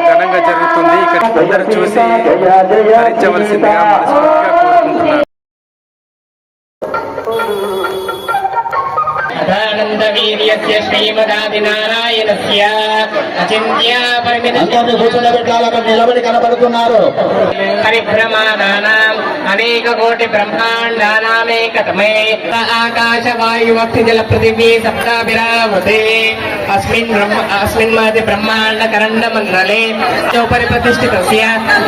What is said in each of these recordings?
ఘనంగా జరుగుతుంది. ఇక్కడ అందరూ చూసి ధరించవలసిందిగా మనస్ఫూర్తిగా కోరుకుంటున్నాను. అదానందవీర్యస్య శ్రీమదాదినారాయణస్య అచింత్య నిలబడి కనబడుతున్నారు. పరిభ్రమాణానాం అనేక కోటి బ్రహ్మాండానామేకతమే ఆకాశవాయువక్తి జల పృథివీ సప్తాభిరావృతే అస్మిన్ మధ్య బ్రహ్మాండ కరండ మండలే చౌపరి ప్రతిష్ఠితస్య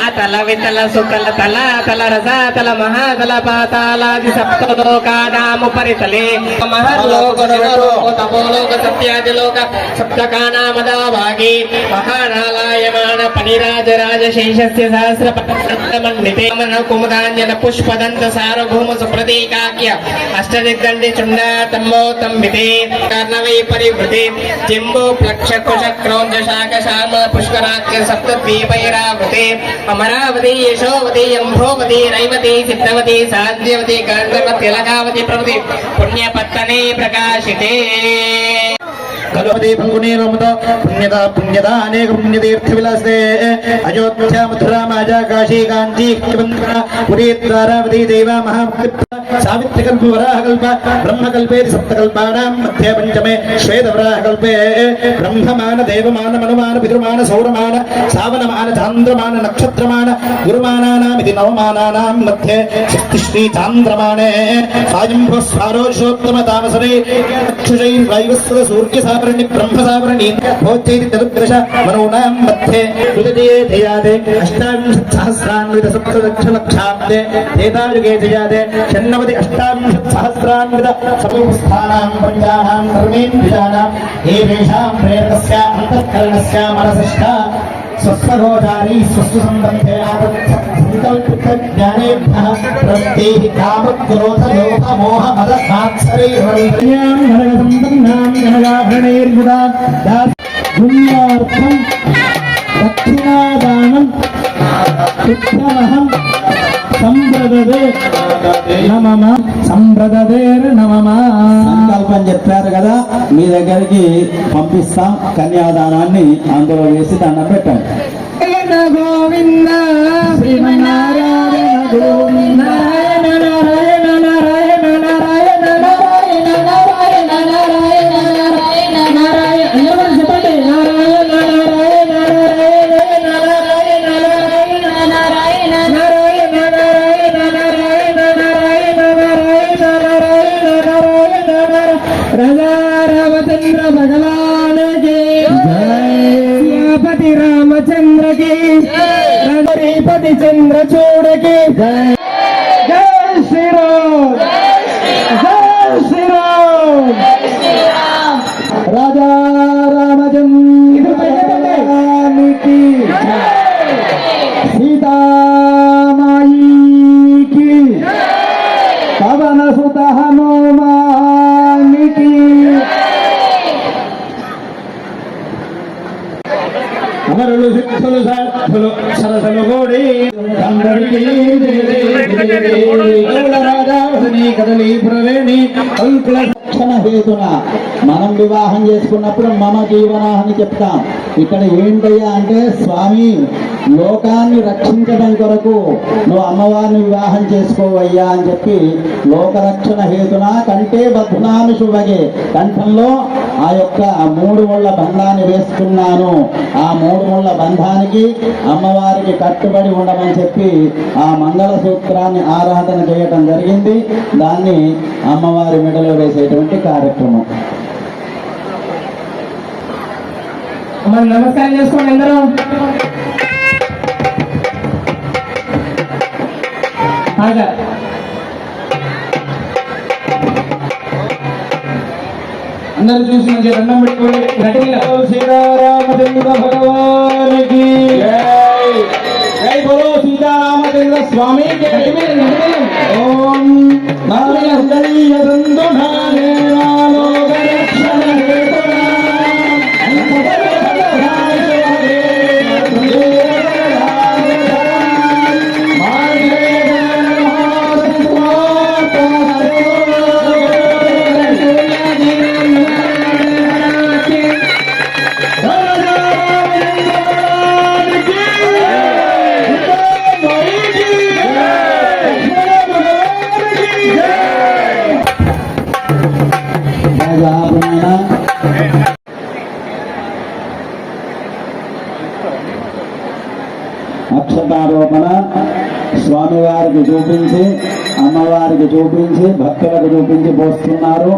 అతల వితల సుతల తల తల రసాతల మహాతల పాతాలాది సప్తలోకానాముపరితలే మహర్లోక తపోలోక సత్యాదిలోక సప్తకానామదాభాగే మహానాలాయమాన పనిరాజరాజ శేషస్య సహస్ర మండితే కుముదాంజన పుష్పదంత సార్వభౌమ సుప్రతీకాఖ్య అష్టదిగ్దండి చుండాతమ్మోతంబితే కర్ణవై పరివృతే జంబో ప్లక్ష కుశ క్రౌంజ శాఖ శామ పుష్కరాఖ్య సప్తద్వీపైరావృతే అమరావతి యశోవతి అంభోవతి రైవతి సిద్ధవతి సాధ్యవతి గంధవతి తిలకావతి ప్రవతి పుణ్యపత్తనే ప్రకాశితే కలుపతి పంగుని రమత పుణ్యత అనేక పుణ్యతీర్థ విలాసే అయోధ్య మథురా మాజా కాశీ కాంచీ పురీ ద్వారావతి దైవ మహాకల్ప సావిత్రి కల్ప వరాహకల్ప బ్రహ్మకల్పే సప్తకల్పానాం మధ్య పంచమే శ్వేతవరాహకల్పే బ్రహ్మమాన దేవమాన మనుమాన పితృమాన సౌరమాన సావనమాన చాంద్రమాన నక్షత్రమాన గురుమానానామితి నవమానానాం మధ్య శక్తిశ్రీ చాంద్రమాణే సాయంభో స్వారోషోత్తమ తామసరే చక్షుషైర్వైవస్వత సూర్య సావరణి బ్రహ్మ సావరణి భోజైతి చతుర్దశ మనోనాం మధ్యే హృదయే జయాదే అష్టావింశత్ సహస్రాన్విత సప్తదక్ష లక్షాబ్దే ఏతాయుగే జయాదే షణ్ణవతి అష్టావింశత్ సహస్రాన్విత సమూస్థానాం పంచానాం ధర్మేంద్రియానాం ఏషాం ప్రేరకస్య అంతఃకరణస్య మనసశ్చ స్వస్వగోచారీ స్వస్వ సంబంధే సంకల్పిత జ్ఞానేభ్యః ప్రత్యేహి కామక్రోధ లోభ మోహ మద మాత్సరైర్వైర్యాం నరకసంబంధాం జనగాభరణైర్యుదా పుణ్యార్థం దక్షిణాదానం శుద్ధమహం సంప్రదదే నమమ సంకల్పం చెప్పారు కదా, మీ దగ్గరికి పంపిస్తాం. కన్యాదానాన్ని అందులో వేసి దండం పెట్టండి. గోవింద శ్రీమన్నారాయణ గోవింద నారాయణ నారాయణ నారాయణ నారాయణ నారాయణ నారాయణ నారాయణ నారాయణ అందరూ చెప్పండి. నారాయణ నారాయణ నారాయణ నారాయణ నారాయణ నారాయణ నారాయణ నారాయణ నారాయణ నారాయణ నారాయణ నారాయణ రాజా రామచంద్ర భగవాన్ కి సియాపతి రామచంద్ర కి శ్రీపతి చంద్రచూడ కి జై శ్రీరామ్ జై శ్రీరామ్ రాజా రామచంద్ర కి సీతామాయి కి పవన సుత హనుమాని కి అమరులు సిద్ధులు సాధులు సరసలు గోడి రాజావసని కదలి ప్రవేణి అంకుల రక్షణ హేతున మనం వివాహం చేసుకున్నప్పుడు మమ జీవన అని చెప్తాం. ఇక్కడ ఏంటయ్యా అంటే, స్వామి లోకాన్ని రక్షించడం కొరకు నువ్వు అమ్మవారిని వివాహం చేసుకోవయ్యా అని చెప్పి లోకరక్షణ హేతున కంటే బద్ధునాను శుభగే, కంఠంలో ఆ యొక్క 3 ముళ్ళ బంధాన్ని వేసుకున్నాను. ఆ 3 ముళ్ళ బంధానికి అమ్మవారికి కట్టుబడి ఉండమని చెప్పి ఆ మంగళ సూత్రాన్ని ఆరాధన చేయటం జరిగింది. దాన్ని అమ్మవారి మెడలో వేసేటువంటి కార్యక్రమం. మనం నమస్కారం చేసుకోండి అందరూ. అందరూ చూసి మంచి దండం పెట్టుకోండి. గట్టిగా సీతారామచంద్ర భగవానికి జై. జై బోలో సీతారామచంద్ర స్వామికి. ఓం అక్షతారోపణ స్వామివారికి చూపించి అమ్మవారికి చూపించి భక్తులకు చూపించి పోస్తున్నారు.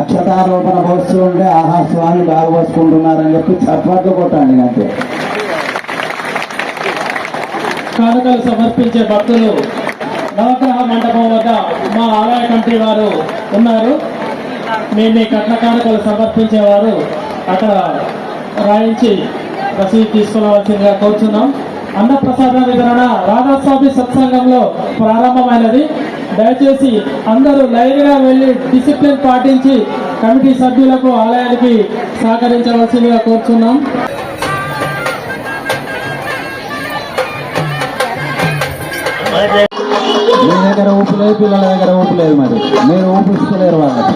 అక్షతారోపణ పోస్తూ ఉంటే ఆహా స్వామి బాగా పోసుకుంటున్నారని చెప్పి చప్పట్లు కొట్టండి అంతే. కానుకలు సమర్పించే భక్తులు నవగ్రహ మండపం వద్ద మా ఆలయ కమిటీ వారు ఉన్నారు. మీ కట్న కానుకలు సమర్పించేవారు అక్కడ రాయించి రసీదు తీసుకురావాల్సిందిగా కోరుచున్నాం. అన్నప్రసాద వితరణ రాధాస్వామి సత్సంగంలో ప్రారంభమైనది. దయచేసి అందరూ లైన్గా వెళ్ళి డిసిప్లిన్ పాటించి కమిటీ సభ్యులకు ఆలయానికి సహకరించవలసిందిగా కోరుచున్నాం. మీ దగ్గర ఊపు లేదు, పిల్లల దగ్గర ఊపు లేదు, మరి మీరు ఊపిస్తలేరు వాళ్ళకి.